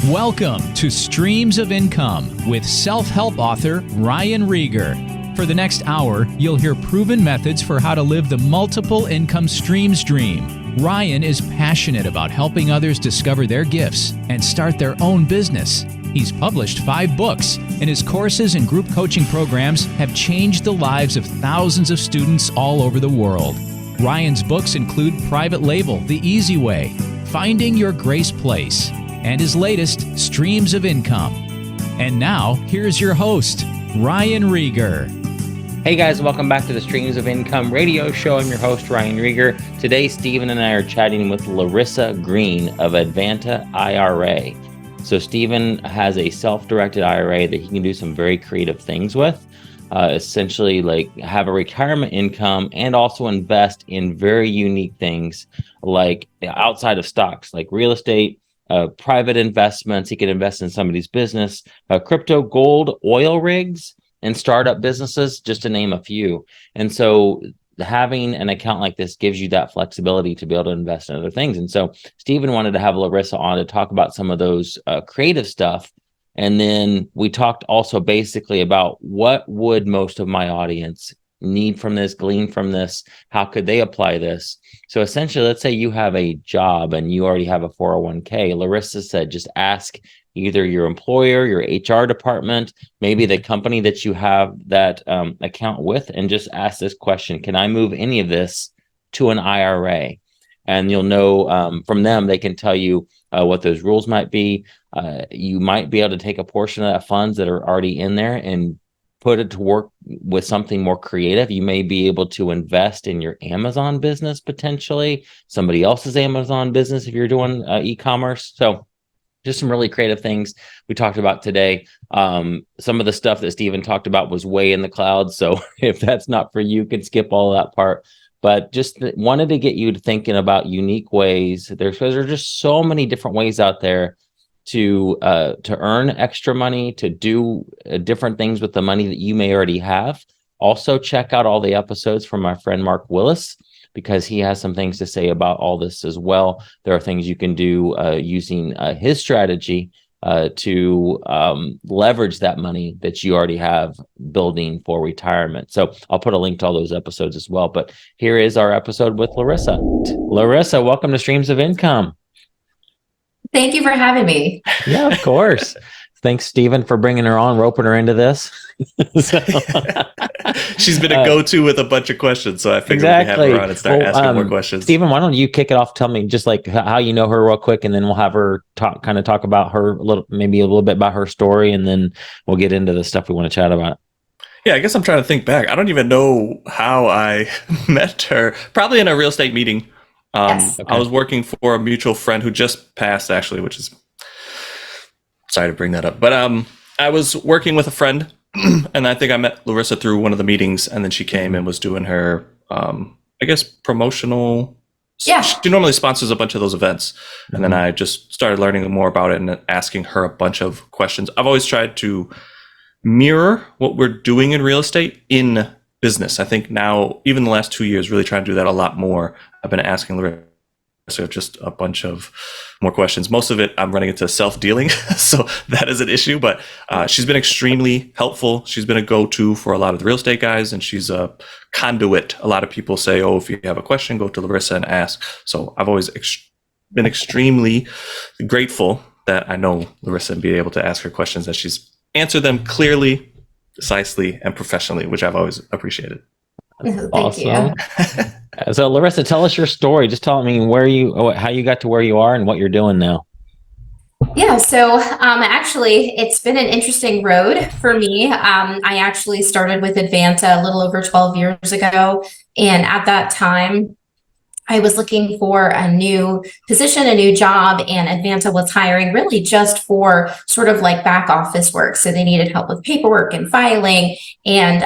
Welcome to Streams of Income with self-help author Ryan Rieger. For the next hour, you'll hear proven methods for how to live the multiple income streams dream. Ryan is passionate about helping others discover their gifts and start their own business. He's published 5 books, and his courses and group coaching programs have changed the lives of thousands of students all over the world. Ryan's books include Private Label, The Easy Way, Finding Your Grace Place, and his latest, Streams of Income. And now, here's your host, Ryan Rieger. Hey guys, welcome back to the Streams of Income radio show. I'm your host, Ryan Rieger. Today, Stephen and I are chatting with Larissa Green of Advanta IRA. So Stephen has a self-directed IRA that he can do some very creative things with. Essentially like have a retirement income and also invest in very unique things like outside of stocks, like real estate, private investments. He can invest in somebody's business, crypto, gold, oil rigs, and startup businesses, just to name a few. And so having an account like this gives you that flexibility to be able to invest in other things. And so Stephen wanted to have Larissa on to talk about some of those creative stuff. And then we talked also basically about what would most of my audience need from this, glean from this, how could they apply this? So essentially, let's say you have a job and you already have a 401k. Larissa said, just ask either your employer, your HR department, maybe the company that you have that account with, and just ask this question: can I move any of this to an IRA? And you'll know from them, they can tell you what those rules might be. You might be able to take a portion of that funds that are already in there and put it to work with something more creative. You may be able to invest in your Amazon business, potentially somebody else's Amazon business if you're doing e-commerce. So just some really creative things we talked about today. Some of the stuff that Stephen talked about was way in the clouds. So if that's not for you, you can skip all that part. But just wanted to get you to thinking about unique ways. There are just so many different ways out there to earn extra money, to do different things with the money that you may already have. Also, check out all the episodes from my friend Mark Willis, because he has some things to say about all this as well. There are things you can do using his strategy to leverage that money that you already have building for retirement. So I'll put a link to all those episodes as well. But here is our episode with Larissa. Larissa, welcome to Streams of Income. Thank you for having me. Yeah, of course. Thanks, Stephen, for bringing her on, roping her into this. She's been a go-to with a bunch of questions, so I figured we'd have her on and start asking more questions. Stephen, why don't you kick it off? Tell me just like how you know her real quick, and then we'll have her talk about her maybe a little bit about her story, and then we'll get into the stuff we want to chat about. Yeah, I guess I'm trying to think back. I don't even know how I met her. Probably in a real estate meeting. Yes. Okay. I was working for a mutual friend who just passed, actually, which is sorry to bring that up. But I was working with a friend, and I think I met Larissa through one of the meetings, and then she came and was doing her, I guess, promotional. Yeah. She normally sponsors a bunch of those events. And then I just started learning more about it and asking her a bunch of questions. I've always tried to mirror what we're doing in real estate in business. I think now, even the last 2 years, really trying to do that a lot more. I've been asking Larissa just a bunch of more questions. Most of it I'm running into self-dealing, so that is an issue, but she's been extremely helpful. She's been a go-to for a lot of the real estate guys, and she's a conduit. A lot of people say, oh, if you have a question, go to Larissa and ask. So I've always been extremely grateful that I know Larissa and be able to ask her questions, that she's answered them clearly, precisely, and professionally, which I've always appreciated. Thank Awesome. you. So Larissa, tell us your story. Just tell me how you got to where you are and what you're doing now. Yeah, so actually, it's been an interesting road for me. I actually started with Advanta a little over 12 years ago. And at that time, I was looking for a new position, a new job, and Advanta was hiring really just for sort of like back office work. So they needed help with paperwork and filing, and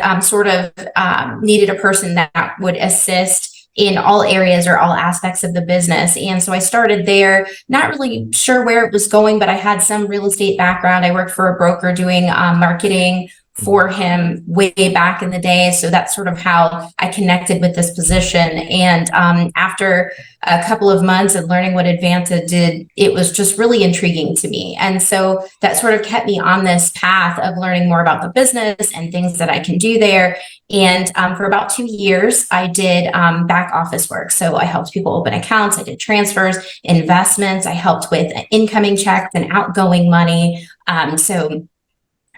needed a person that would assist in all areas or all aspects of the business. And so I started there, not really sure where it was going, but I had some real estate background. I worked for a broker doing marketing for him way back in the day. So that's sort of how I connected with this position. And after a couple of months of learning what Advanta did, it was just really intriguing to me. And so that sort of kept me on this path of learning more about the business and things that I can do there. And for about 2 years, I did back office work. So I helped people open accounts. I did transfers, investments. I helped with incoming checks and outgoing money. So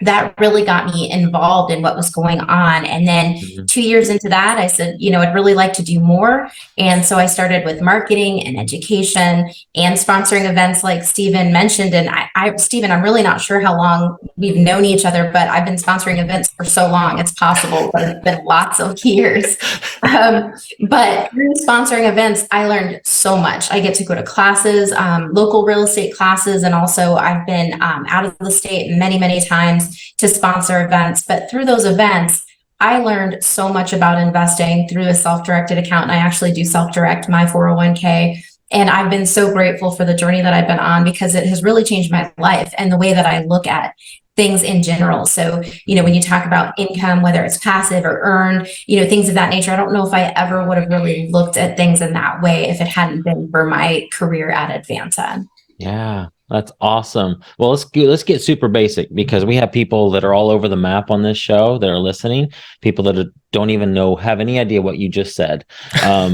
that really got me involved in what was going on. And then 2 years into that, I said, I'd really like to do more. And so I started with marketing and education and sponsoring events like Stephen mentioned. And Stephen, I'm really not sure how long we've known each other, but I've been sponsoring events for so long, it's possible, but it's been lots of years. But through sponsoring events, I learned so much. I get to go to classes, local real estate classes. And also I've been out of the state many, many times to sponsor events. But through those events, I learned so much about investing through a self-directed account. And I actually do self-direct my 401k. And I've been so grateful for the journey that I've been on because it has really changed my life and the way that I look at things in general. So, when you talk about income, whether it's passive or earned, things of that nature, I don't know if I ever would have really looked at things in that way if it hadn't been for my career at Advanta. Yeah, that's awesome. Well, let's get super basic because we have people that are all over the map on this show that are listening. People that don't even have any idea what you just said.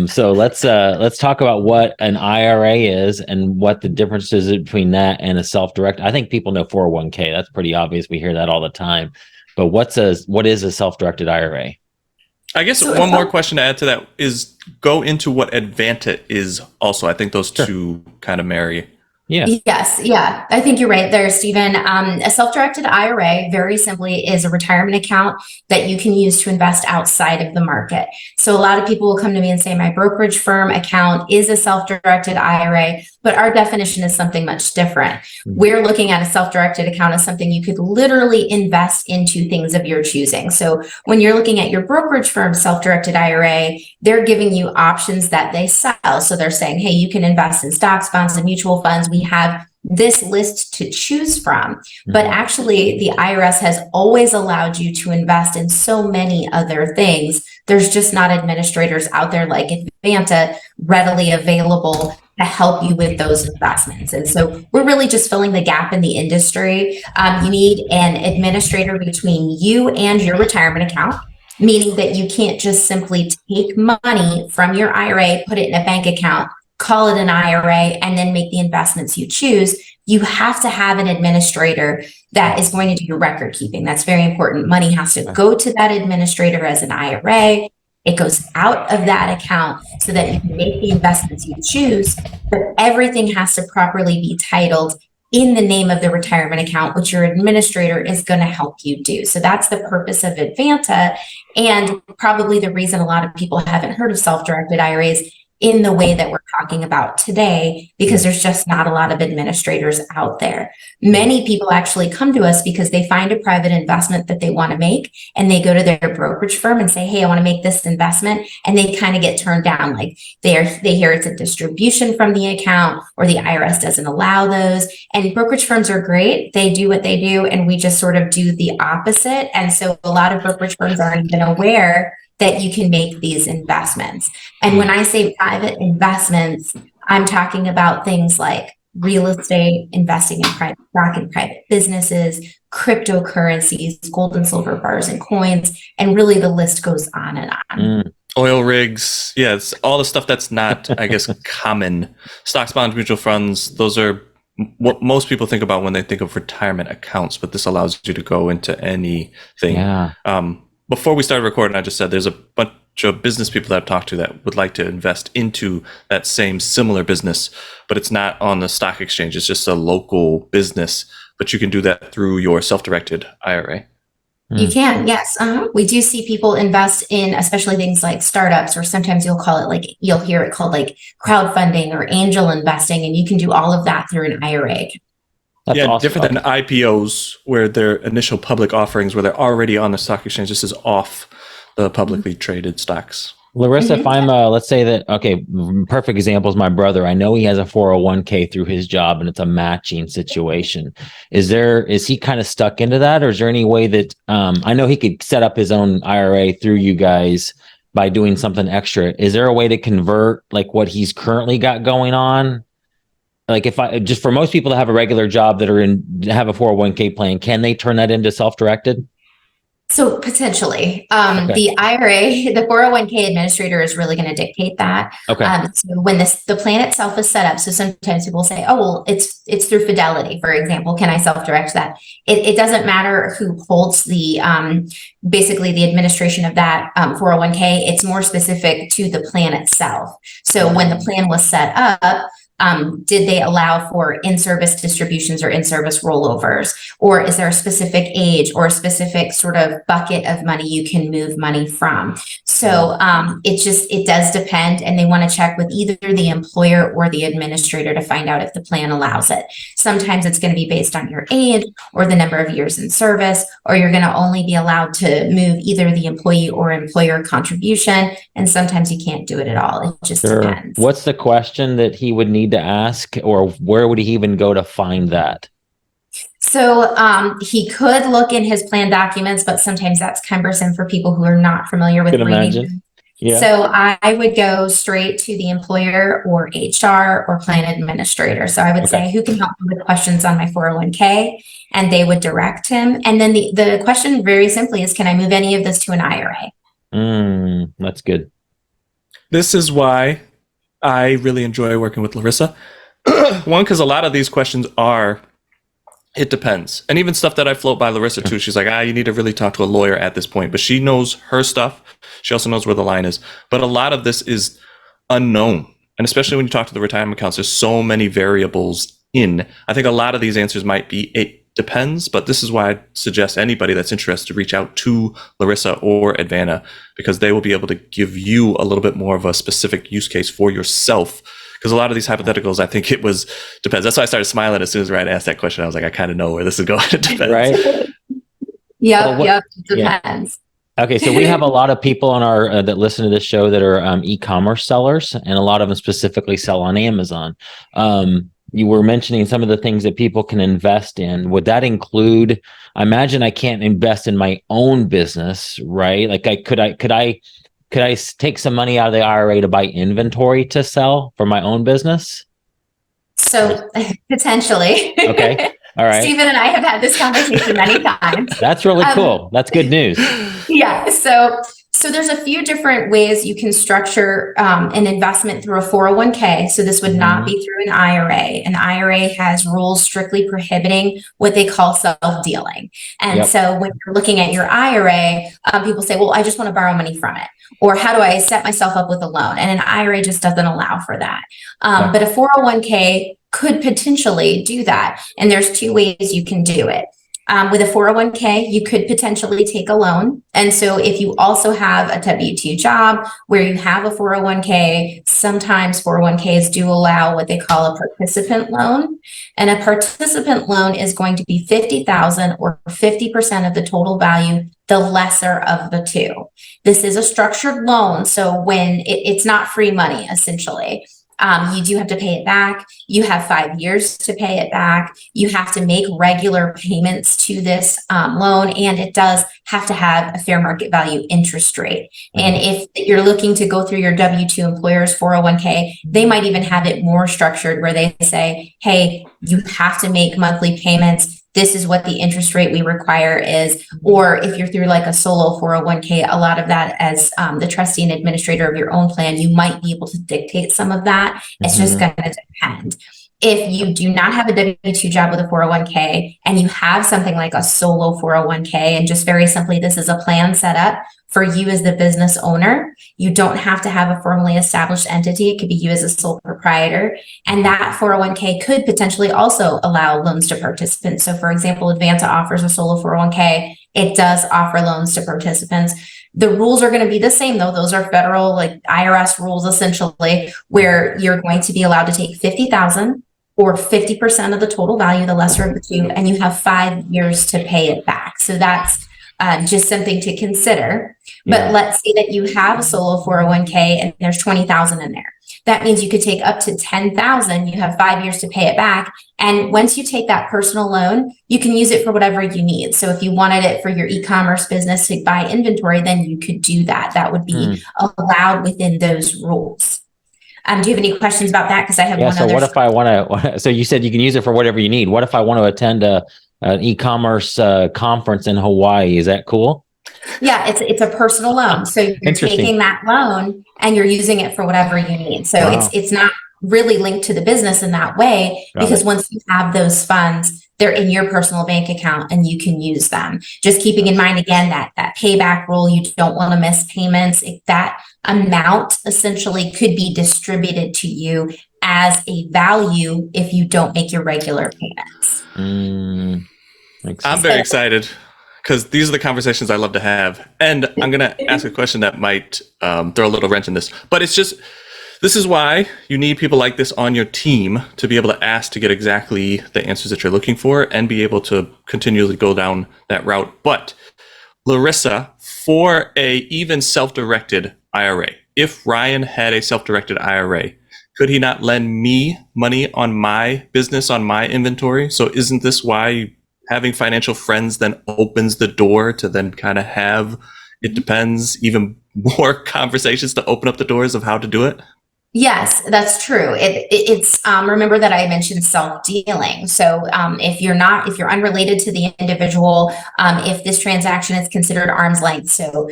So let's talk about what an IRA is and what the difference is between that and a self-direct. I think people know 401k. That's pretty obvious. We hear that all the time. But what is a self-directed IRA? I guess one more question to add to that is go into what Advanta is also. I think those two kind of marry. Yeah. Yes. Yeah. I think you're right there, Stephen. A self-directed IRA, very simply, is a retirement account that you can use to invest outside of the market. So a lot of people will come to me and say, my brokerage firm account is a self-directed IRA, but our definition is something much different. We're looking at a self-directed account as something you could literally invest into things of your choosing. So when you're looking at your brokerage firm self-directed IRA, they're giving you options that they sell. So they're saying, hey, you can invest in stocks, bonds, and mutual funds. We have this list to choose from. But actually, the IRS has always allowed you to invest in so many other things. There's just not administrators out there like Advanta readily available to help you with those investments. And so we're really just filling the gap in the industry. You need an administrator between you and your retirement account, meaning that you can't just simply take money from your IRA, put it in a bank account, call it an IRA, and then make the investments you choose. You have to have an administrator that is going to do your record keeping. That's very important. Money has to go to that administrator as an IRA. It goes out of that account so that you can make the investments you choose, but everything has to properly be titled in the name of the retirement account, which your administrator is going to help you do. So that's the purpose of Advanta, and probably the reason a lot of people haven't heard of self-directed IRAs in the way that we're talking about today, because there's just not a lot of administrators out there. Many people actually come to us because they find a private investment that they want to make, and they go to their brokerage firm and say, hey, I want to make this investment. And they kind of get turned down. Like they hear it's a distribution from the account, or the IRS doesn't allow those. And brokerage firms are great. They do what they do. And we just sort of do the opposite. And so a lot of brokerage firms aren't even aware that you can make these investments. And when I say private investments, I'm talking about things like real estate, investing in private stock and private businesses, cryptocurrencies, gold and silver bars and coins, and really the list goes on and on. Oil rigs. Yeah, it's all the stuff that's not, I guess, common. Stocks, bonds, mutual funds, those are what most people think about when they think of retirement accounts, but this allows you to go into anything. Yeah. Before we started recording, I just said there's a bunch of business people that I've talked to that would like to invest into that same similar business, but it's not on the stock exchange. It's just a local business, but you can do that through your self-directed IRA. You can, yes. We do see people invest in, especially things like startups, or sometimes you'll hear it called like crowdfunding or angel investing, and you can do all of that through an IRA. That's awesome. different than IPOs, where their initial public offerings, where they're already on the stock exchange. This is off the publicly traded stocks. Larissa, if Mhm. I'm, let's say that, okay, perfect example is my brother. I know he has a 401k through his job and it's a matching situation. Is he kind of stuck into that? Or is there any way that, I know he could set up his own IRA through you guys by doing something extra. Is there a way to convert like what he's currently got going on? Like if I, just for most people that have a regular job that have a 401k plan, can they turn that into self-directed? So potentially, Okay. the IRA, the 401k administrator is really going to dictate that. Okay. So when the plan itself is set up, so sometimes people say, "Oh, well, it's through Fidelity, for example. Can I self-direct that?" It doesn't matter who holds the basically the administration of that 401k. It's more specific to the plan itself. So when the plan was set up, did they allow for in-service distributions or in-service rollovers? Or is there a specific age or a specific sort of bucket of money you can move money from? So it does depend, and they want to check with either the employer or the administrator to find out if the plan allows it. Sometimes it's going to be based on your age or the number of years in service, or you're going to only be allowed to move either the employee or employer contribution, and sometimes you can't do it at all. It just depends. What's the question that he would need to ask, or where would he even go to find that? So he could look in his plan documents, but sometimes that's cumbersome for people who are not familiar with reading. Yeah. So I would go straight to the employer or HR or plan administrator. So I would say, who can help me with questions on my 401k? And they would direct him. And then the question very simply is, can I move any of this to an IRA? That's good. This is why I really enjoy working with Larissa. One, because a lot of these questions are, it depends. And even stuff that I float by Larissa too. She's like, you need to really talk to a lawyer at this point. But she knows her stuff. She also knows where the line is. But a lot of this is unknown. And especially when you talk to the retirement accounts, there's so many variables in. I think a lot of these answers might be, it depends. But this is why I suggest anybody that's interested to reach out to Larissa or Advanta, because they will be able to give you a little bit more of a specific use case for yourself. Because a lot of these hypotheticals, I think it depends. That's why I started smiling as soon as Ryan asked that question. I was like, I kind of know where this is going. It depends. Right? Yep, it depends. Yeah. Okay, so we have a lot of people on our that listen to this show that are e-commerce sellers, and a lot of them specifically sell on Amazon. You were mentioning some of the things that people can invest in. Would that include? I imagine I can't invest in my own business, right? Like, could I take some money out of the IRA to buy inventory to sell for my own business? So potentially. Okay. All right. Stephen and I have had this conversation many times. That's really cool. That's good news. Yeah. So there's a few different ways you can structure an investment through a 401k. So this would not be through an IRA. An IRA has rules strictly prohibiting what they call self-dealing. And so when you're looking at your IRA, people say, well, I just want to borrow money from it. Or how do I set myself up with a loan? And an IRA just doesn't allow for that. But a 401k could potentially do that. And there's two ways you can do it. With a 401k, you could potentially take a loan. And so if you also have a W-2 job where you have a 401k, sometimes 401ks do allow what they call a participant loan. And a participant loan is going to be $50,000 or 50% of the total value, the lesser of the two. This is a structured loan. So when it's not free money, essentially. You do have to pay it back. You have 5 years to pay it back. You have to make regular payments to this loan, and it does have to have a fair market value interest rate. And if you're looking to go through your W-2 employer's 401k, they might even have it more structured where they say, hey, you have to make monthly payments. This is what the interest rate we require is. Or if you're through like a solo 401k, a lot of that as the trustee and administrator of your own plan, you might be able to dictate some of that. It's just going to depend. If you do not have a W-2 job with a 401k and you have something like a solo 401k, and just very simply, this is a plan set up for you as the business owner, you don't have to have a formally established entity. It could be you as a sole proprietor. And that 401k could potentially also allow loans to participants. So for example, Advanta offers a solo 401k. It does offer loans to participants. The rules are going to be the same though. Those are federal, like IRS rules, essentially, where you're going to be allowed to take $50,000 or 50% of the total value, the lesser of the two, and you have 5 years to pay it back. So that's just something to consider. But Yeah. let's say that you have a solo 401k and there's 20,000 in there. That means you could take up to 10,000. You have 5 years to pay it back. And once you take that personal loan, you can use it for whatever you need. So if you wanted it for your e-commerce business to buy inventory, then you could do that. That would be allowed within those rules. Do you have any questions about that? Because I have one So other. what if I want to? So you said you can use it for whatever you need. What if I want to attend an e-commerce conference in Hawaii? Is that cool? Yeah, it's a personal loan. So you're Interesting. taking that loan and you're using it for whatever you need. So Wow. it's not really linked to the business in that way, Got because it. once you have those funds, they're in your personal bank account and you can use them. Just keeping in mind, again, that payback rule, you don't want to miss payments. If that amount essentially could be distributed to you as a value if you don't make your regular payments. Makes I'm sense. very excited because these are the conversations I love to have. And I'm going to ask a question that might throw a little wrench in this. But it's just, this is why you need people like this on your team to be able to ask to get exactly the answers that you're looking for and be able to continually go down that route. But Larissa, for a even self-directed IRA, if Ryan had a self-directed IRA, could he not lend me money on my business, on my inventory? So isn't this why having financial friends then opens the door to then kind of have, it depends, even more conversations to open up the doors of how to do it? Yes, that's true. It's remember that I mentioned self-dealing. So if you're unrelated to the individual, if this transaction is considered arm's length. So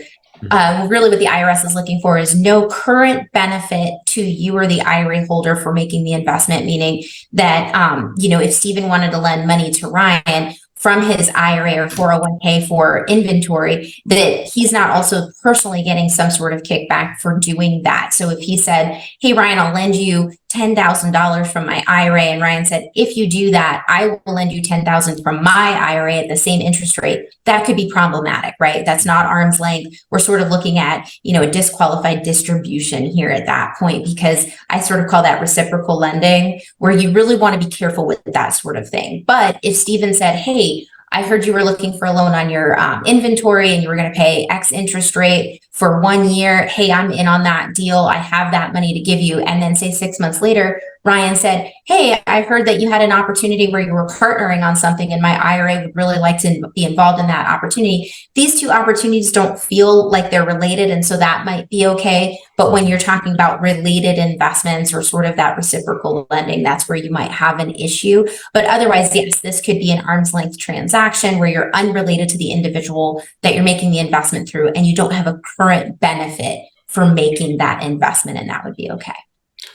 really what the IRS is looking for is no current benefit to you or the IRA holder for making the investment, meaning that, if Stephen wanted to lend money to Ryan from his IRA or 401k for inventory, that he's not also personally getting some sort of kickback for doing that. So if he said, hey, Ryan, I'll lend you $10,000 from my IRA. And Ryan said, if you do that, I will lend you $10,000 from my IRA at the same interest rate. That could be problematic, right? That's not arm's length. We're sort of looking at, a disqualified distribution here at that point, because I sort of call that reciprocal lending, where you really want to be careful with that sort of thing. But if Stephen said, hey, I heard you were looking for a loan on your inventory and you were going to pay X interest rate for 1 year. Hey, I'm in on that deal. I have that money to give you. And then say 6 months later, Ryan said, hey, I heard that you had an opportunity where you were partnering on something and my IRA would really like to be involved in that opportunity. These two opportunities don't feel like they're related. And so that might be okay. But when you're talking about related investments or sort of that reciprocal lending, that's where you might have an issue. But otherwise, yes, this could be an arm's length transaction where you're unrelated to the individual that you're making the investment through, and you don't have a current benefit for making that investment, and that would be okay.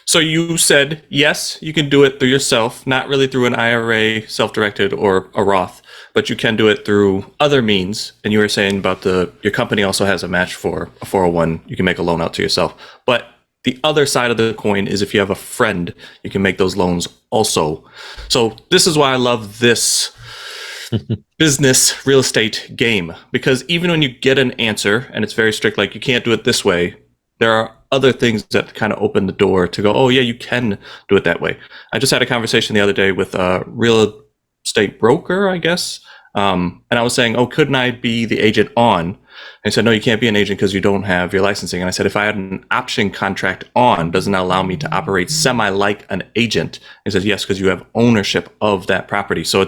So you said, yes, you can do it through yourself, not really through an IRA, self-directed, or a Roth, but you can do it through other means. And you were saying about your company also has a match for a 401. You can make a loan out to yourself. But the other side of the coin is if you have a friend, you can make those loans also. So this is why I love this business real estate game, because even when you get an answer and it's very strict, like you can't do it this way, there are other things that kind of open the door to go, oh yeah, you can do it that way. I just had a conversation the other day with a real estate broker, I guess. And I was saying, oh, couldn't I be the agent on? And he said, no, you can't be an agent because you don't have your licensing. And I said, if I had an option contract on, doesn't that allow me to operate semi like an agent? And he says, yes, because you have ownership of that property. So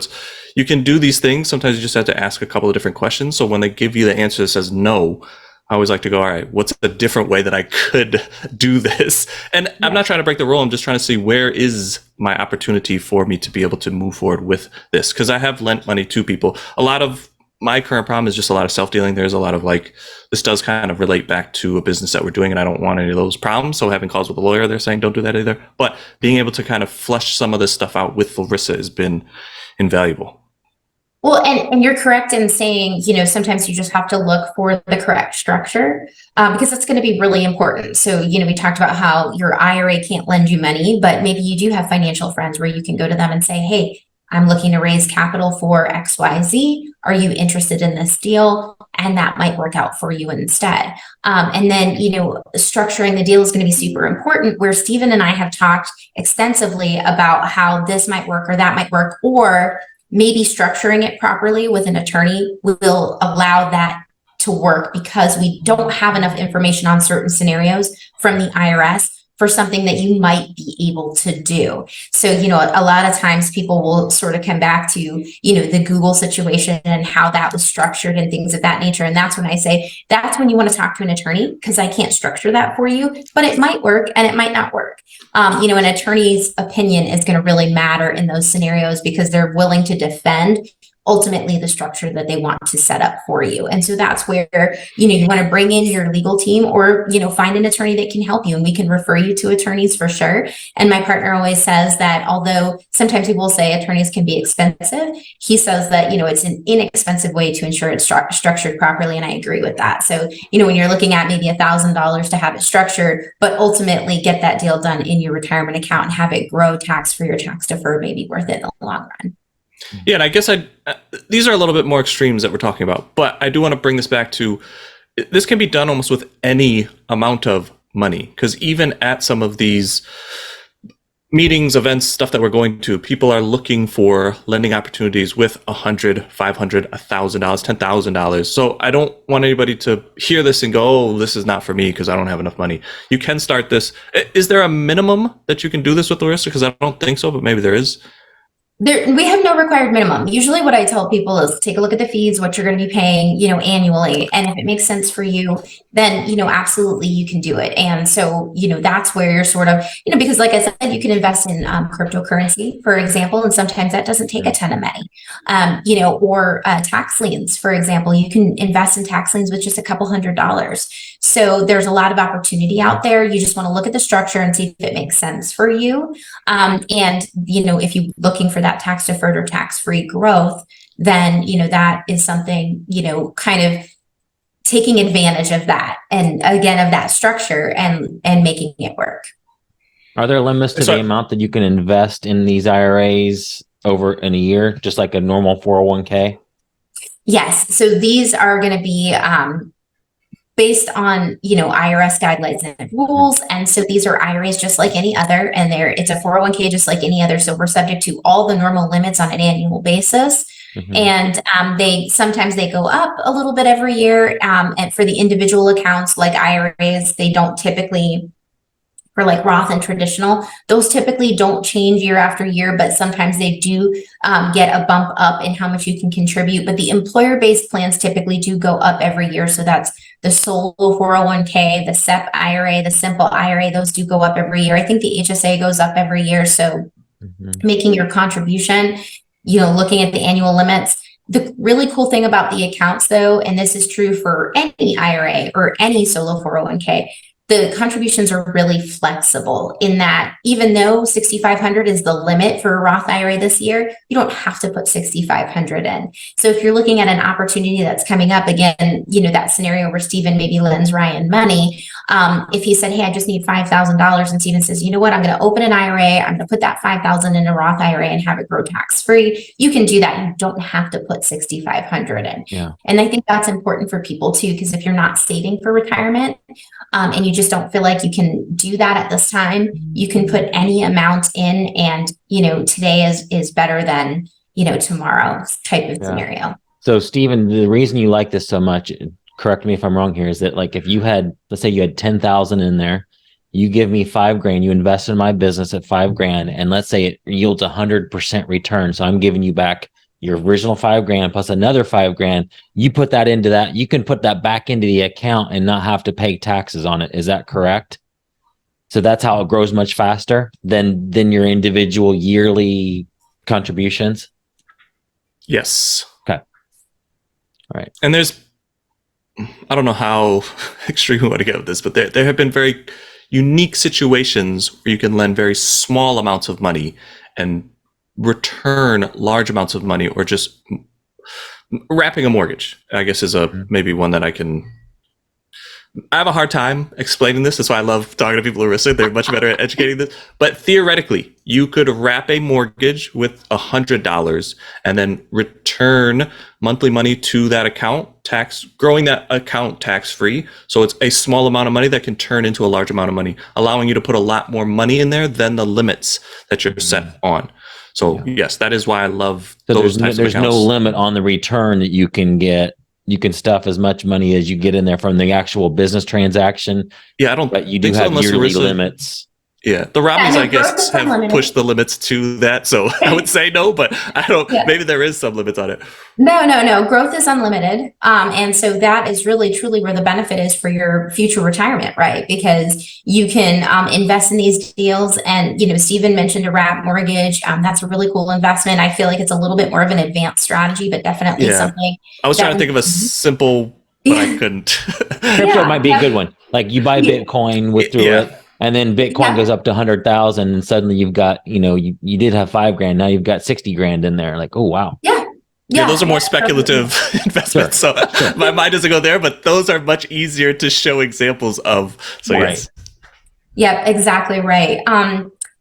you can do these things. Sometimes you just have to ask a couple of different questions. So when they give you the answer that says no, I always like to go, all right, what's a different way that I could do this? And I'm not trying to break the rule. I'm just trying to see where is my opportunity for me to be able to move forward with this. Because I have lent money to people. A lot of my current problem is just a lot of self-dealing. There's a lot of this does kind of relate back to a business that we're doing, and I don't want any of those problems. So having calls with a lawyer, they're saying don't do that either. But being able to kind of flesh some of this stuff out with Larissa has been invaluable. Well, and you're correct in saying, sometimes you just have to look for the correct structure because it's going to be really important. So, we talked about how your IRA can't lend you money, but maybe you do have financial friends where you can go to them and say, hey, I'm looking to raise capital for XYZ. Are you interested in this deal? And that might work out for you instead. And then, structuring the deal is going to be super important, where Stephen and I have talked extensively about how this might work or that might work, or maybe structuring it properly with an attorney will allow that to work, because we don't have enough information on certain scenarios from the IRS for something that you might be able to do. So, a lot of times people will sort of come back to, the Google situation and how that was structured and things of that nature. And that's when I say, that's when you want to talk to an attorney, because I can't structure that for you, but it might work and it might not work. An attorney's opinion is going to really matter in those scenarios, because they're willing to defend ultimately the structure that they want to set up for you. And so that's where, you want to bring in your legal team, or, find an attorney that can help you, and we can refer you to attorneys for sure. And my partner always says that although sometimes people say attorneys can be expensive, he says that, it's an inexpensive way to ensure it's structured properly. And I agree with that. So, when you're looking at maybe $1,000 to have it structured, but ultimately get that deal done in your retirement account and have it grow tax-free or tax-deferred, may be worth it in the long run. Yeah, and I guess these are a little bit more extremes that we're talking about, but I do want to bring this back to, this can be done almost with any amount of money, because even at some of these meetings, events, stuff that we're going to, people are looking for lending opportunities with $100, $500, $1,000, $10,000. So I don't want anybody to hear this and go, oh, this is not for me because I don't have enough money. You can start this. Is there a minimum that you can do this with, Larissa? Because I don't think so, but maybe there is. We have no required minimum. Usually what I tell people is take a look at the fees, what you're going to be paying, annually. And if it makes sense for you, then, absolutely you can do it. And so, that's where you're sort of, because like I said, you can invest in cryptocurrency, for example, and sometimes that doesn't take a ton of money, or tax liens, for example. You can invest in tax liens with just a couple $100s. So there's a lot of opportunity out there. You just want to look at the structure and see if it makes sense for you. And, if you're looking for that tax deferred or tax-free growth, then, that is something, kind of taking advantage of that. And again, of that structure and making it work. Are there limits to the amount that you can invest in these IRAs over in a year, just like a normal 401k? Yes. So these are going to be, based on, IRS guidelines and rules. And so these are IRAs just like any other, and it's a 401k just like any other. So we're subject to all the normal limits on an annual basis. Mm-hmm. And they go up a little bit every year. And for the individual accounts like IRAs, they don't typically, for like Roth and traditional, those typically don't change year after year, but sometimes they do get a bump up in how much you can contribute. But the employer-based plans typically do go up every year. So that's the solo 401k, the SEP IRA, the simple IRA, those do go up every year. I think the HSA goes up every year. So making your contribution, looking at the annual limits. The really cool thing about the accounts though, and this is true for any IRA or any solo 401k, the contributions are really flexible in that even though $6,500 is the limit for a Roth IRA this year, you don't have to put $6,500 in. So if you're looking at an opportunity that's coming up, again, that scenario where Stephen maybe lends Ryan money, if he said, hey, I just need $5,000, and Stephen says, you know what, I'm going to open an IRA, I'm going to put that $5,000 in a Roth IRA and have it grow tax-free, you can do that. You don't have to put $6,500 in. Yeah. And I think that's important for people too, because if you're not saving for retirement, and you just don't feel like you can do that at this time, you can put any amount in, and today is better than tomorrow type of scenario. So Stephen, the reason you like this so much, correct me if I'm wrong here, is that like if you had, let's say you had 10,000 in there, you give me $5,000, you invest in my business at $5,000, and let's say it yields 100% return. So I'm giving you back your original $5,000 plus another $5,000, you put that into that, you can put that back into the account and not have to pay taxes on it. Is that correct? So that's how it grows much faster than your individual yearly contributions? Yes. Okay. All right. And I don't know how extreme we want to get with this, but there have been very unique situations where you can lend very small amounts of money and return large amounts of money, or just wrapping a mortgage, I guess, is maybe one that I have a hard time explaining this. That's why I love talking to people, Larissa. They're much better at educating this. But theoretically, you could wrap a mortgage with $100 and then return monthly money to that account, growing that account tax-free. So it's a small amount of money that can turn into a large amount of money, allowing you to put a lot more money in there than the limits that you're set on. So yes, that is why I love So those types of there's accounts. no limit on the return that you can get. You can stuff as much money as you get in there from the actual business transaction, Yeah, I don't but you do think so have unless yearly Larissa- limits. Yeah, the Romneys, no, I guess, growth is have unlimited. pushed the limits to that. So I would say no, but I don't. Yeah. Maybe there is some limits on it. No. Growth is unlimited. And so that is really truly where the benefit is for your future retirement, right? Because you can invest in these deals. And, Stephen mentioned a wrap mortgage. That's a really cool investment. I feel like it's a little bit more of an advanced strategy, but definitely something. I was trying to think of a simple, but I couldn't. Crypto might be a good one. Like you buy Bitcoin, withdraw it, and then Bitcoin goes up to 100,000, and suddenly you've got, you did have $5,000, now you've got 60 grand in there. Like, oh wow. Yeah, those are more speculative investments. So my mind doesn't go there, but those are much easier to show examples of. So yes. Yep, exactly right.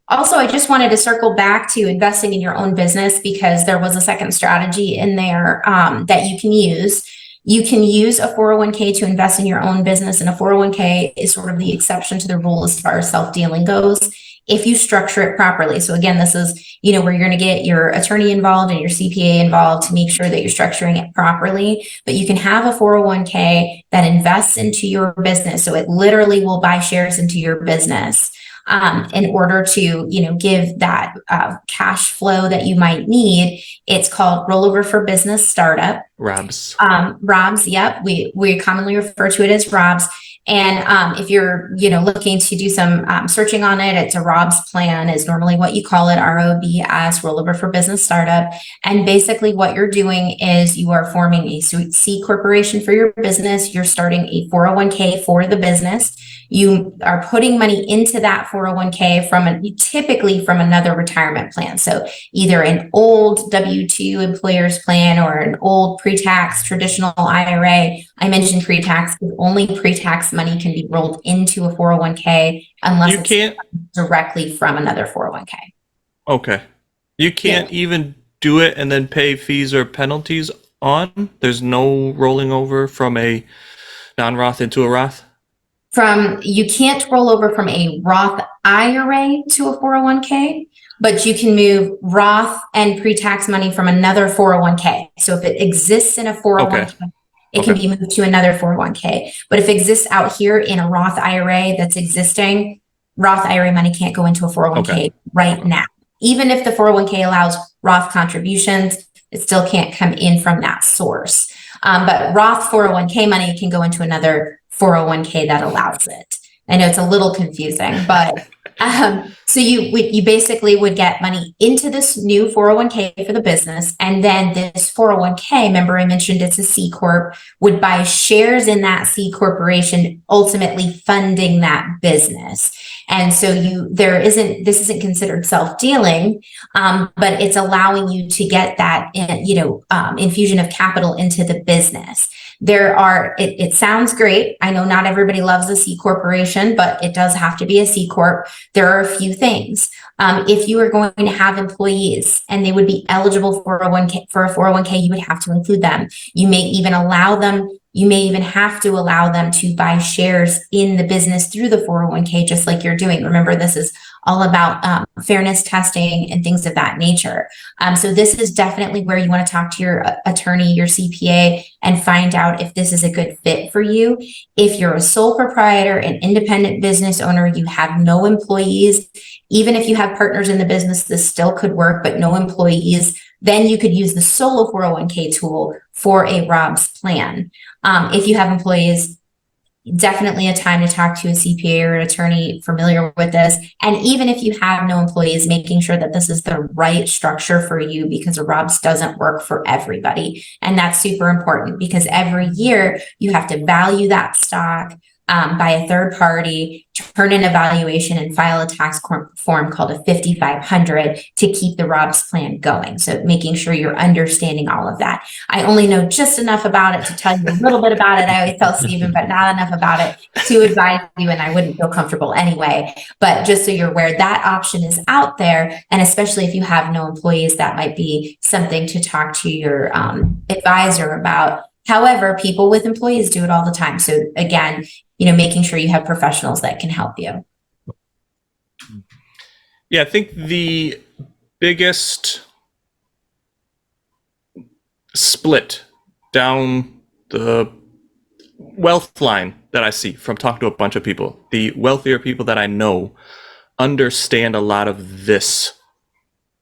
Also, I just wanted to circle back to investing in your own business because there was a second strategy in there that you can use. You can use a 401k to invest in your own business, and a 401k is sort of the exception to the rule as far as self-dealing goes if you structure it properly. So again, this is, where you're going to get your attorney involved and your CPA involved to make sure that you're structuring it properly. But you can have a 401k that invests into your business. So it literally will buy shares into your business in order to, give that cash flow that you might need. It's called Rollover for Business Startup. ROBS. ROBS, yep. We commonly refer to it as ROBS. And if you're, looking to do some searching on it, it's a ROBS plan is normally what you call it, ROBS, Rollover for Business Startup. And basically what you're doing is you are forming a C corporation for your business. You're starting a 401k for the business. You are putting money into that 401k typically from another retirement plan. So either an old W-2 employer's plan or an old pre-tax traditional IRA. I mentioned pre-tax because only pre-tax money can be rolled into a 401k unless it's directly from another 401k. Okay. You can't even do it and then pay fees or penalties on? There's no rolling over from a non-Roth into a Roth? You can't roll over from a Roth IRA to a 401k, but you can move Roth and pre-tax money from another 401k. So if it exists in a 401k, it can be moved to another 401k. But if it exists out here in a Roth IRA that's existing, Roth IRA money can't go into a 401k right now. Even if the 401k allows Roth contributions, it still can't come in from that source. But Roth 401k money can go into another 401k that allows it. I know it's a little confusing, but so you basically would get money into this new 401k for the business, and then this 401k, remember I mentioned it's a C corp, would buy shares in that C corporation, ultimately funding that business. And so this isn't considered self-dealing, but it's allowing you to get that infusion of capital into the business. It sounds great. I know not everybody loves a C corporation, but it does have to be a C corp. There are a few things. If you are going to have employees and they would be eligible for a 401k, you would have to include them. You may even have to allow them to buy shares in the business through the 401k, just like you're doing. Remember, this is all about fairness testing and things of that nature. So this is definitely where you want to talk to your attorney, your CPA, and find out if this is a good fit for you. If you're a sole proprietor, an independent business owner, you have no employees, even if you have partners in the business, this still could work, but no employees, then you could use the solo 401k tool for a ROBS plan. If you have employees, definitely a time to talk to a CPA or an attorney familiar with this. And even if you have no employees, making sure that this is the right structure for you, because a ROBS doesn't work for everybody. And that's super important because every year you have to value that stock by a third party, turn in a valuation, and file a tax form called a 5500 to keep the ROBS plan going. So making sure you're understanding all of that. I only know just enough about it to tell you a little bit about it. I always tell Stephen, but not enough about it to advise you, and I wouldn't feel comfortable anyway. But just so you're aware, that option is out there. And especially if you have no employees, that might be something to talk to your advisor about. However, people with employees do it all the time. So again, making sure you have professionals that can help you. Yeah, I think the biggest split down the wealth line that I see from talking to a bunch of people. The wealthier people that I know understand a lot of this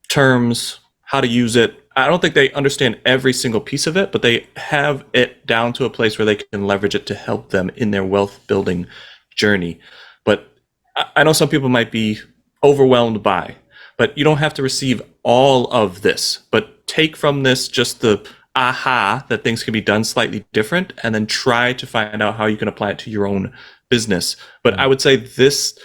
terms, how to use it. I don't think they understand every single piece of it, but they have it down to a place where they can leverage it to help them in their wealth building journey. But I know some people might be overwhelmed by, but you don't have to receive all of this, but take from this just the aha that things can be done slightly different, and then try to find out how you can apply it to your own business. But I would say this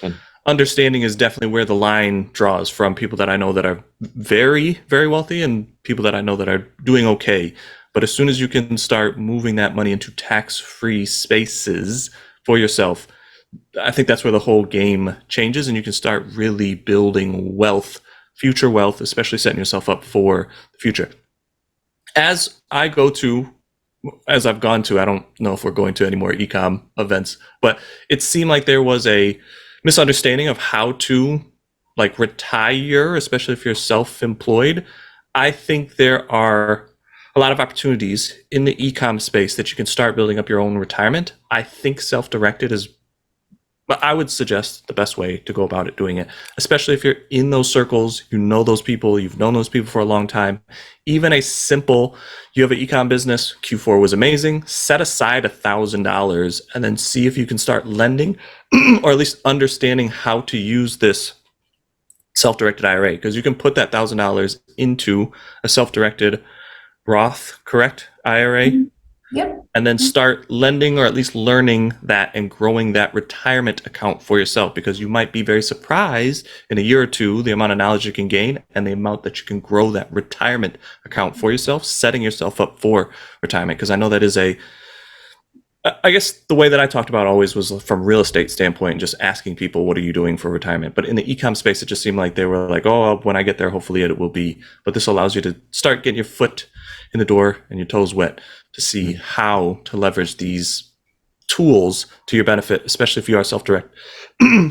understanding is definitely where the line draws from people that I know that are very, very wealthy and people that I know that are doing okay. But as soon as you can start moving that money into tax-free spaces for yourself, I think that's where the whole game changes, and you can start really building wealth, future wealth, especially setting yourself up for the future. As I've gone to, I don't know if we're going to any more e-com events, but it seemed like there was a misunderstanding of how to like retire, especially if you're self-employed. I think there are a lot of opportunities in the e-com space that you can start building up your own retirement. I think self-directed is, but I would suggest the best way to go about it doing it, especially if you're in those circles, you know those people, you've known those people for a long time. Even a simple, you have an e-com business, Q4 was amazing, set aside $1,000 and then see if you can start lending or at least understanding how to use this self-directed IRA, because you can put that $1,000 into a self-directed Roth, correct? IRA. Mm-hmm. Yep. And then start lending or at least learning that and growing that retirement account for yourself, because you might be very surprised in a year or two the amount of knowledge you can gain and the amount that you can grow that retirement account for yourself, setting yourself up for retirement. Because I know that is I guess the way that I talked about always was from real estate standpoint, just asking people, what are you doing for retirement? But in the e-com space, it just seemed like they were like, oh, when I get there, hopefully it will be. But this allows you to start getting your foot in the door and your toes wet to see how to leverage these tools to your benefit, especially if you are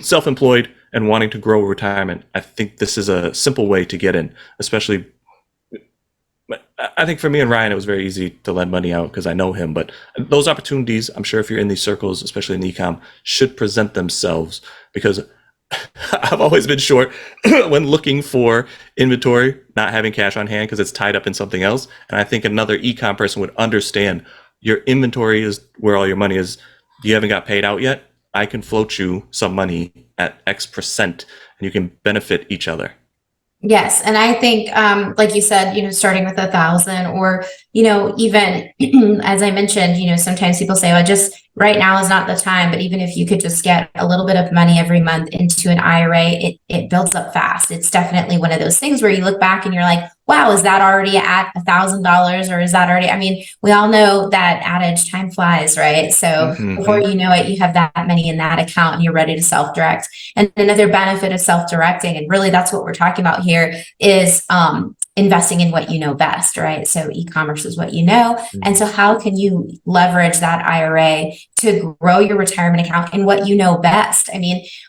self-employed and wanting to grow retirement. I think this is a simple way to get in, especially I think for me and Ryan, it was very easy to lend money out because I know him. But those opportunities, I'm sure if you're in these circles, especially in e-com, should present themselves, because I've always been short when looking for inventory, not having cash on hand because it's tied up in something else. And I think another e-com person would understand your inventory is where all your money is. You haven't got paid out yet. I can float you some money at X%, and you can benefit each other. Yes. And I think, like you said, starting with 1,000 or, even as I mentioned, sometimes people say, well, just right now is not the time. But even if you could just get a little bit of money every month into an IRA, it builds up fast. It's definitely one of those things where you look back and you're like, wow, is that already at $1,000, or is that already, we all know that adage, time flies, right? So before you know it, you have that many in that account and you're ready to self-direct. And another benefit of self-directing, and really that's what we're talking about here, is investing in what you know best, right? So e-commerce is what you know. And so how can you leverage that IRA to grow your retirement account in what you know best?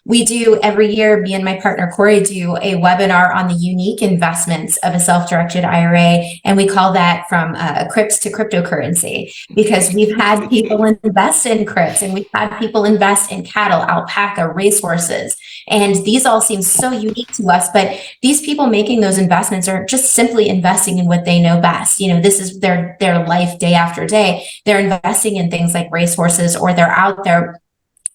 We do every year, me and my partner, Corey, do a webinar on the unique investments of a self-directed IRA. And we call that from crypts to cryptocurrency, because we've had people invest in crypts and we've had people invest in cattle, alpaca, racehorses. And these all seem so unique to us, but these people making those investments are just simply investing in what they know best. This is their life day after day. They're investing in things like racehorses, or they're out there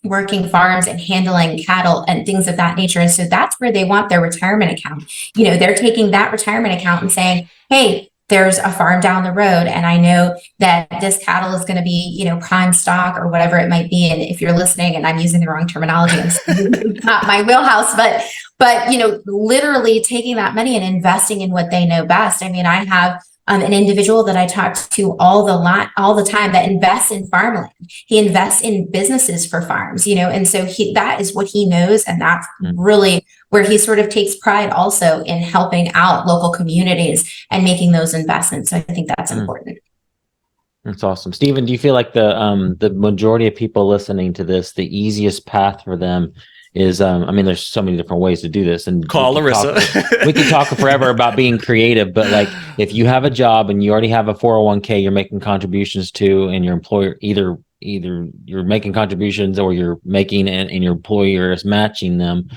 working farms and handling cattle and things of that nature. And so that's where they want their retirement account. They're taking that retirement account and saying, hey, there's a farm down the road, and I know that this cattle is going to be, prime stock or whatever it might be. And if you're listening and I'm using the wrong terminology, it's not my wheelhouse, but literally taking that money and investing in what they know best. I have an individual that I talk to all the time that invests in farmland. He invests in businesses for farms, and so that is what he knows. And that's really where he sort of takes pride also in helping out local communities and making those investments. So I think that's important. That's awesome. Stephen, do you feel like the majority of people listening to this, the easiest path for them is, I mean, there's so many different ways to do this, and Call Larissa. We could talk forever about being creative, but like if you have a job and you already have a 401k you're making contributions to, and your employer either you're making contributions or you're making and your employer is matching them,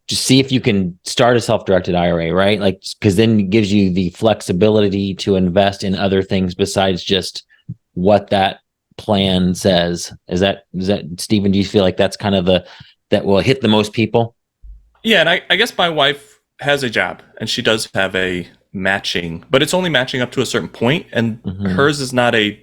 just see if you can start a self-directed IRA, right? Like, because then it gives you the flexibility to invest in other things besides just what that plan says. Is that Stephen, do you feel like that's kind of that will hit the most people? Yeah, and I guess my wife has a job and she does have a matching, but it's only matching up to a certain point, and hers is not a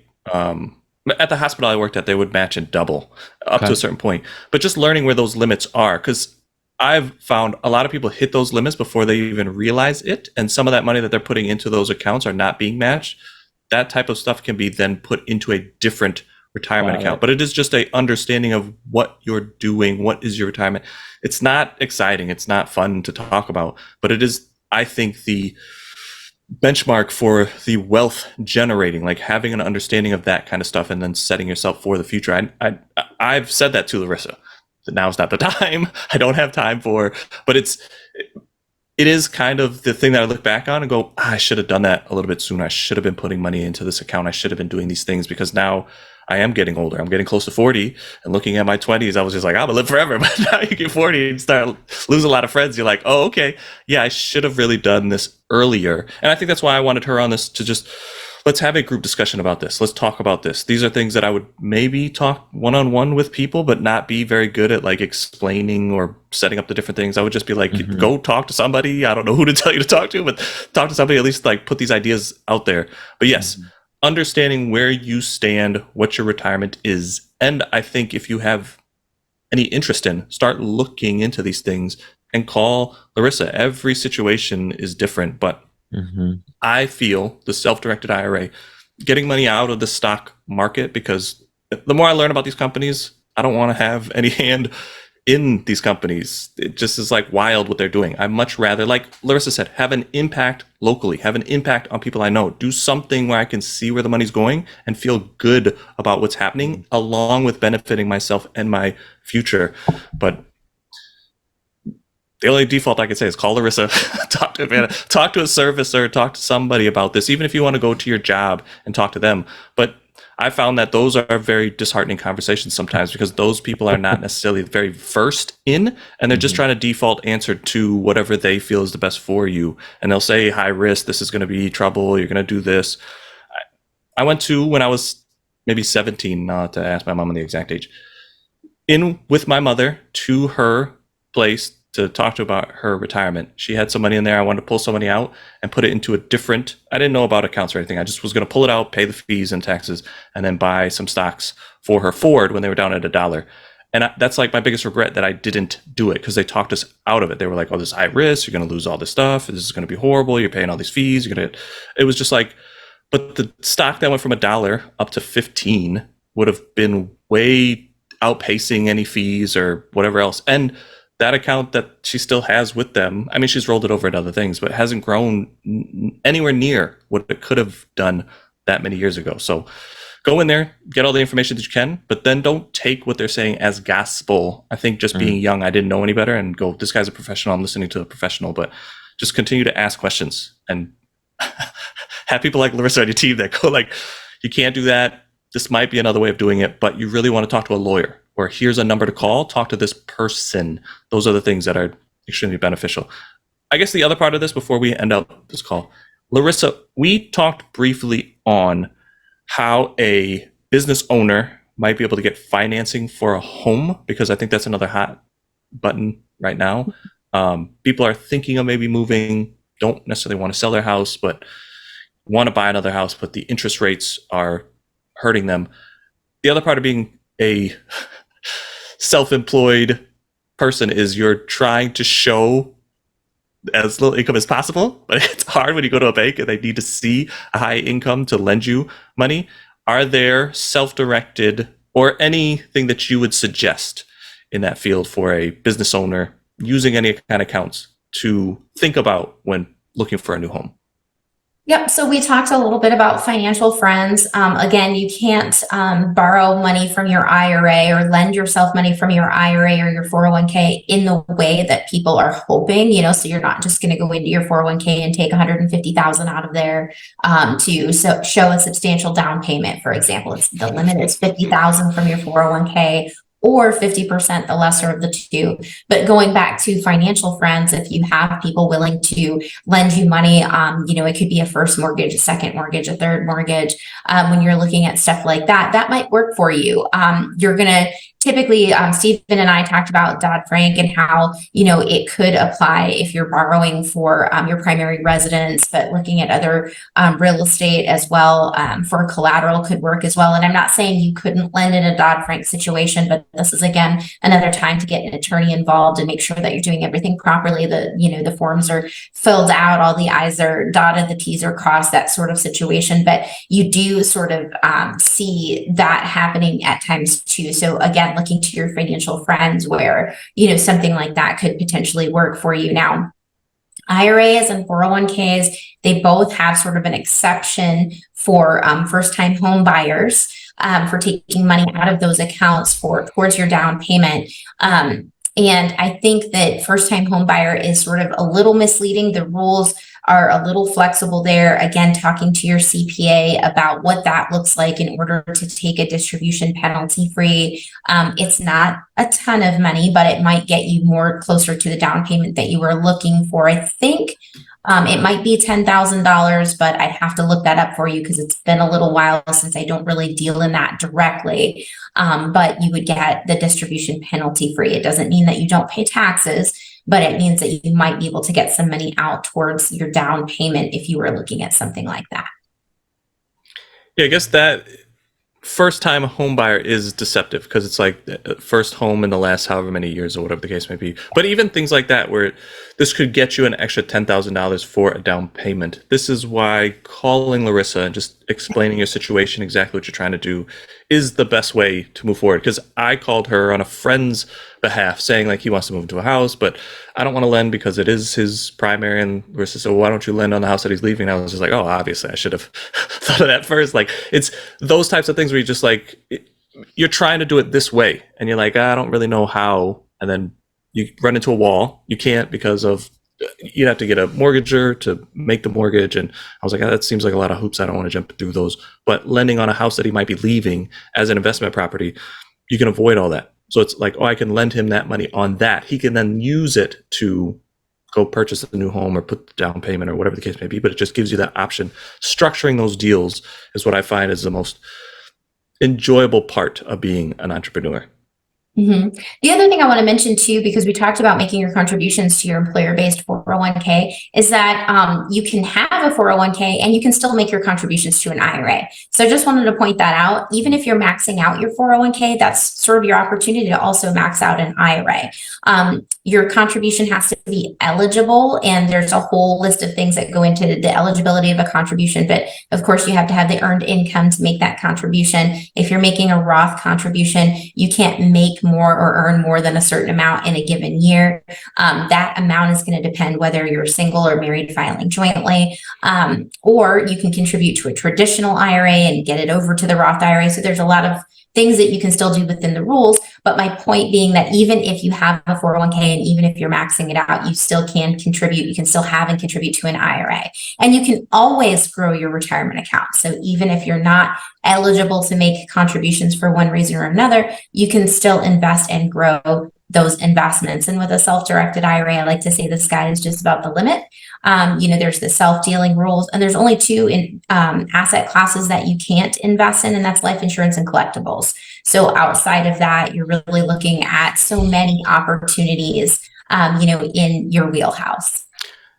at the hospital I worked at, they would match and double up to a certain point. But just learning where those limits are, because I've found a lot of people hit those limits before they even realize it, and some of that money that they're putting into those accounts are not being matched. That type of stuff can be then put into a different retirement account. But it is just a understanding of what you're doing, what is your retirement. It's not exciting, it's not fun to talk about, but it is, I think, the benchmark for the wealth generating, like having an understanding of that kind of stuff and then setting yourself for the future. I've said that to Larissa, that now's not the time. I don't have time for, but it is kind of the thing that I look back on and go, I should have done that a little bit sooner. I should have been putting money into this account. I should have been doing these things, because now I am getting older. I'm getting close to 40, and looking at my 20s, I was just like, I'm gonna live forever. But now you get 40 and start losing a lot of friends. You're like, oh, okay. Yeah, I should have really done this earlier. And I think that's why I wanted her on this, to just, let's have a group discussion about this. Let's talk about this. These are things that I would maybe talk one-on-one with people, but not be very good at like explaining or setting up the different things. I would just be like, go talk to somebody. I don't know who to tell you to talk to, but talk to somebody, at least like put these ideas out there. But yes, understanding where you stand, what your retirement is. And I think if you have any interest in, start looking into these things and call Larissa. Every situation is different, but I feel the self-directed IRA, getting money out of the stock market, because the more I learn about these companies, I don't want to have any hand in these companies. It just is like wild what they're doing. I much rather, like Larissa said, have an impact locally, have an impact on people I know, do something where I can see where the money's going and feel good about what's happening, along with benefiting myself and my future. The only default I could say is call Larissa, talk to a servicer, talk to somebody about this, even if you want to go to your job and talk to them. But I found that those are very disheartening conversations sometimes, because those people are not necessarily very versed in, and they're just trying to default answer to whatever they feel is the best for you. And they'll say, high risk, this is going to be trouble, you're going to do this. I went to, when I was maybe 17, not to ask my mom the exact age, in with my mother to her place to talk to about her retirement. She had some money in there. I wanted to pull some money out and put it into a different, I didn't know about accounts or anything. I just was going to pull it out, pay the fees and taxes, and then buy some stocks for her Ford when they were down at $1. And that's like my biggest regret, that I didn't do it, because they talked us out of it. They were like, oh, this is high risk, you're going to lose all this stuff, this is going to be horrible, you're paying all these fees, it was just like, but the stock that went from $1 up to 15 would have been way outpacing any fees or whatever else. And that account that she still has with them, I mean, she's rolled it over into other things, but it hasn't grown anywhere near what it could have done that many years ago. So go in there, get all the information that you can, but then don't take what they're saying as gospel. I think just being young, I didn't know any better, and go, this guy's a professional, I'm listening to a professional. But just continue to ask questions and have people like Larissa on your team that go like, you can't do that, this might be another way of doing it, but you really want to talk to a lawyer, or here's a number to call, talk to this person. Those are the things that are extremely beneficial. I guess the other part of this, before we end up this call, Larissa, we talked briefly on how a business owner might be able to get financing for a home, because I think that's another hot button right now. People are thinking of maybe moving, don't necessarily want to sell their house, but want to buy another house, but the interest rates are hurting them. The other part of being a self-employed person is you're trying to show as little income as possible, but it's hard when you go to a bank and they need to see a high income to lend you money. Are there self-directed or anything that you would suggest in that field for a business owner using any kind of accounts to think about when looking for a new home? Yep. So we talked a little bit about financial friends. Again, you can't borrow money from your IRA or lend yourself money from your IRA or your 401k in the way that people are hoping, so you're not just going to go into your 401k and take 150,000 out of there to show a substantial down payment. For example, it's the limit is 50,000 from your 401k or 50%, the lesser of the two. But going back to financial friends, if you have people willing to lend you money, it could be a first mortgage, a second mortgage, a third mortgage. When you're looking at stuff like that, that might work for you. You're going to typically, Stephen and I talked about Dodd-Frank and how, it could apply if you're borrowing for your primary residence, but looking at other real estate as well for collateral could work as well. And I'm not saying you couldn't lend in a Dodd-Frank situation, but this is, again, another time to get an attorney involved and make sure that you're doing everything properly. The forms are filled out, all the I's are dotted, the T's are crossed, that sort of situation. But you do sort of see that happening at times too. So again, looking to your financial friends where, something like that could potentially work for you. Now, IRAs and 401ks, they both have sort of an exception for first-time home buyers for taking money out of those accounts towards your down payment. And I think that first-time home buyer is sort of a little misleading. The rules are a little flexible there. Again, talking to your CPA about what that looks like in order to take a distribution penalty free. It's not a ton of money, but it might get you more closer to the down payment that you were looking for. I think it might be $10,000, but I'd have to look that up for you because it's been a little while since I don't really deal in that directly. But you would get the distribution penalty free. It doesn't mean that you don't pay taxes, but it means that you might be able to get some money out towards your down payment if you were looking at something like that. Yeah, I guess that first-time home buyer is deceptive because it's like first home in the last however many years or whatever the case may be. But even things like that where this could get you an extra $10,000 for a down payment. This is why calling Larissa and just explaining your situation, exactly what you're trying to do, is the best way to move forward. Because I called her on a friend's behalf saying like he wants to move into a house, but I don't want to lend because it is his primary. And Larissa said, well, why don't you lend on the house that he's leaving? And I was just like, oh, obviously I should have thought of that first. Like it's those types of things where you just like, you're trying to do it this way. And you're like, I don't really know how. And then you run into a wall. You can't because of, you'd have to get a mortgager to make the mortgage. And I was like, oh, that seems like a lot of hoops. I don't want to jump through those. But lending on a house that he might be leaving as an investment property, you can avoid all that. So it's like, oh, I can lend him that money on that. He can then use it to go purchase a new home or put the down payment or whatever the case may be. But it just gives you that option. Structuring those deals is what I find is the most enjoyable part of being an entrepreneur. Mm-hmm. The other thing I want to mention too, because we talked about making your contributions to your employer-based 401k, is that you can have a 401k and you can still make your contributions to an IRA. So I just wanted to point that out. Even if you're maxing out your 401k, that's sort of your opportunity to also max out an IRA. Your contribution has to be eligible, and there's a whole list of things that go into the eligibility of a contribution. But of course, you have to have the earned income to make that contribution. If you're making a Roth contribution, you can't make more or earn more than a certain amount in a given year. That amount is going to depend whether you're single or married filing jointly, or you can contribute to a traditional IRA and get it over to the Roth IRA. So there's a lot of things that you can still do within the rules. But my point being that even if you have a 401k and even if you're maxing it out, you still can contribute. You can still have and contribute to an IRA. And you can always grow your retirement account. So even if you're not eligible to make contributions for one reason or another, you can still invest and grow those investments. And with a self-directed IRA, I like to say the sky is just about the limit. There's the self-dealing rules, and there's only two asset classes that you can't invest in, and that's life insurance and collectibles. So outside of that, you're really looking at so many opportunities, in your wheelhouse.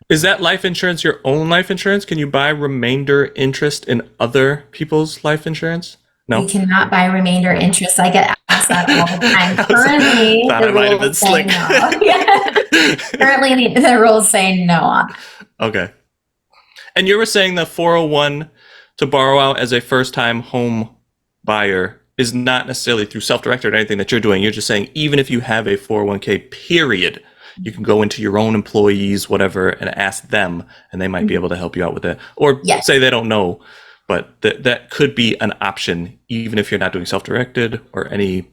Is that life insurance your own life insurance? Can you buy remainder interest in other people's life insurance? No. You cannot buy remainder interest. I get asked that all the time. Currently, the rules say no. Currently, the rules say no on that. Okay. And you were saying the 401 to borrow out as a first-time home buyer is not necessarily through self-directed or anything that you're doing. You're just saying even if you have a 401k period, you can go into your own employees, whatever, and ask them, and they might be able to help you out with it. Or say they don't know, but that could be an option, even if you're not doing self-directed or any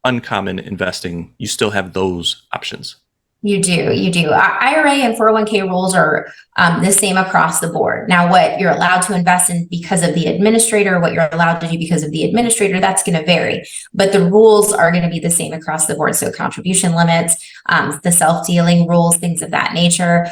uncommon investing. You still have those options. You do. IRA and 401k rules are the same across the board. Now, what you're allowed to invest in because of the administrator, what you're allowed to do because of the administrator, that's going to vary. But the rules are going to be the same across the board. So contribution limits, the self-dealing rules, things of that nature,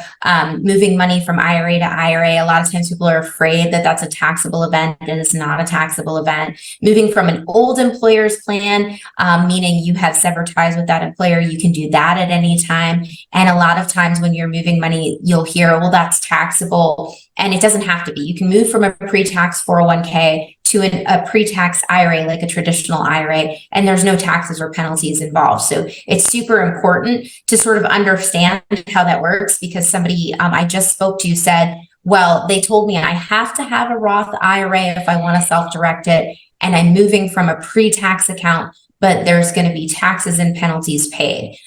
moving money from IRA to IRA. A lot of times people are afraid that that's a taxable event. It is not a taxable event. Moving from an old employer's plan, meaning you have severed ties with that employer, you can do that at any time. And a lot of times when you're moving money, you'll hear, well, that's taxable. And it doesn't have to be. You can move from a pre-tax 401k to a pre-tax IRA, like a traditional IRA, and there's no taxes or penalties involved. So it's super important to sort of understand how that works, because somebody I just spoke to said, well, they told me I have to have a Roth IRA if I want to self-direct it, and I'm moving from a pre-tax account, but there's going to be taxes and penalties paid.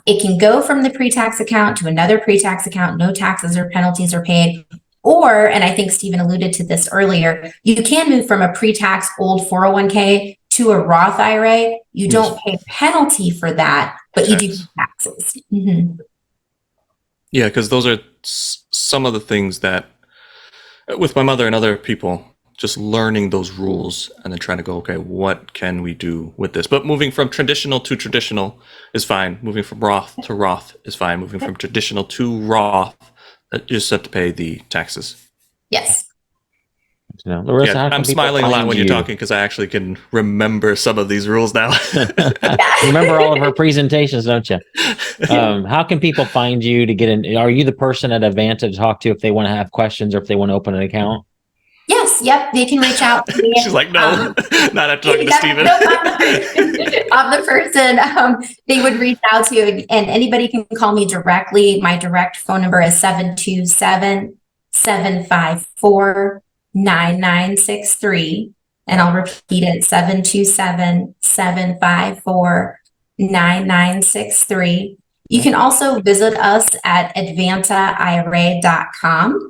It can go from the pre-tax account to another pre-tax account, no taxes or penalties are paid. Or, and I think Stephen alluded to this earlier, you can move from a pre-tax old 401k to a Roth IRA. You don't pay a penalty for that, but you do pay taxes. Mm-hmm. Yeah, because those are some of the things that, with my mother and other people, just learning those rules and then trying to go, okay, what can we do with this? But moving from traditional to traditional is fine. Moving from Roth to Roth is fine. Moving from traditional to Roth, you just have to pay the taxes. Yes. Larissa, I'm smiling a lot when you're talking because I actually can remember some of these rules now. Remember all of her presentations, don't you? How can people find you to get in? Are you the person at Advanta to talk to if they want to have questions or if they want to open an account? Yes, yep, they can reach out to me. She's like, no, not after talking to Stephen. I'm the person they would reach out to, and anybody can call me directly. My direct phone number is 727-754-9963, and I'll repeat it, 727-754-9963. You can also visit us at advantaira.com.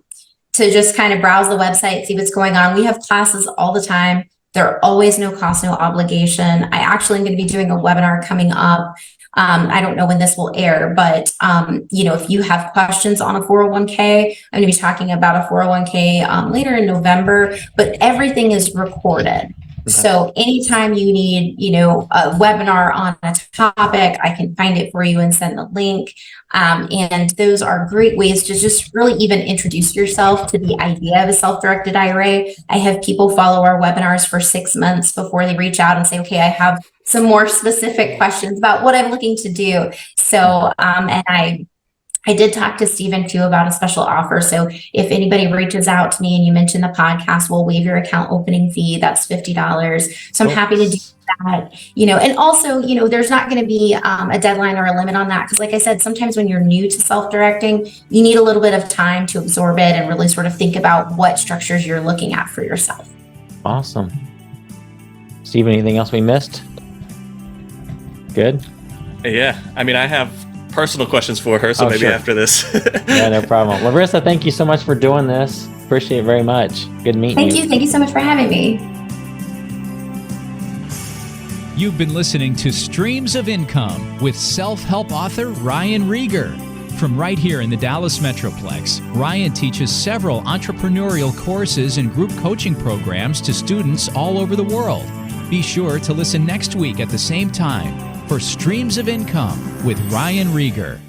to just kind of browse the website, see what's going on. We have classes all the time. They're always no cost, no obligation. I actually am going to be doing a webinar coming up. I don't know when this will air, but if you have questions on a 401k, I'm going to be talking about a 401k later in November, but everything is recorded. Okay. So anytime you need, a webinar on a topic, I can find it for you and send the link. And those are great ways to just really even introduce yourself to the idea of a self-directed IRA. I have people follow our webinars for 6 months before they reach out and say, okay, I have some more specific questions about what I'm looking to do. So, and I did talk to Stephen too about a special offer. So if anybody reaches out to me and you mention the podcast, we'll waive your account opening fee. That's $50. So I'm happy to do that, and also, there's not going to be a deadline or a limit on that. Because like I said, sometimes when you're new to self-directing, you need a little bit of time to absorb it and really sort of think about what structures you're looking at for yourself. Awesome. Stephen, anything else we missed? Good? Yeah. I mean, I have personal questions for her, so maybe sure. After this. Yeah, no problem. Larissa, thank you so much for doing this. Appreciate it very much. Good meeting you. Thank you so much for having me. You've been listening to Streams of Income with self-help author Ryan Rieger. From right here in the Dallas Metroplex, Ryan teaches several entrepreneurial courses and group coaching programs to students all over the world. Be sure to listen next week at the same time for Streams of Income with Ryan Rieger.